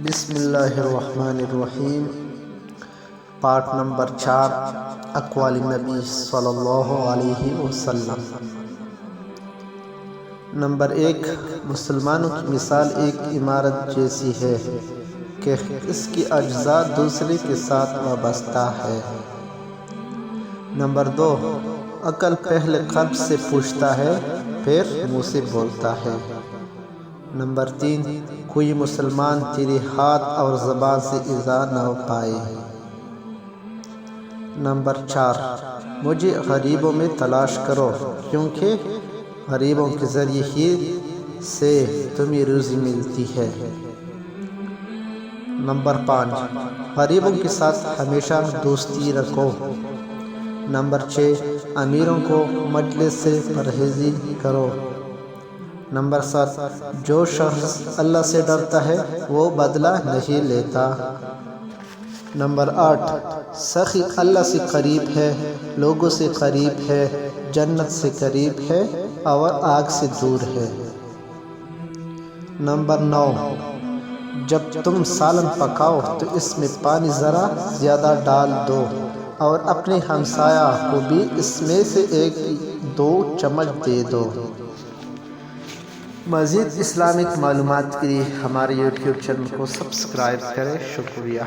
بسم اللہ الرحمن الرحیم۔ پارٹ نمبر 4، اقوال نبی صلی اللہ علیہ وسلم۔ نمبر 1، مسلمانوں کی مثال ایک عمارت جیسی ہے کہ اس کی اجزاء دوسرے کے ساتھ وابستہ ہے۔ نمبر 2، عقل پہلے قلب سے پوچھتا ہے پھر منہ سے بولتا ہے۔ نمبر 3، کوئی مسلمان تیرے ہاتھ اور زبان سے ایذا نہ پائے۔ نمبر 4، مجھے غریبوں میں تلاش کرو کیونکہ غریبوں کے ذریعے ہی سے تمہیں روزی ملتی ہے۔ نمبر 5، غریبوں کے ساتھ ہمیشہ دوستی رکھو۔ نمبر 6، امیروں کو مجلس سے پرہیزی کرو۔ نمبر 7، جو شخص اللہ سے ڈرتا ہے وہ بدلہ نہیں لیتا۔ نمبر 8، سخی اللہ سے قریب ہے، لوگوں سے قریب ہے، جنت سے قریب ہے اور آگ سے دور ہے۔ نمبر 9، جب تم سالن پکاؤ تو اس میں پانی ذرا زیادہ ڈال دو اور اپنے ہمسایہ کو بھی اس میں سے 1-2 چمچ دے دو۔ مزید اسلامک معلومات کے لیے ہمارے یوٹیوب چینل کو سبسکرائب کریں۔ شکریہ۔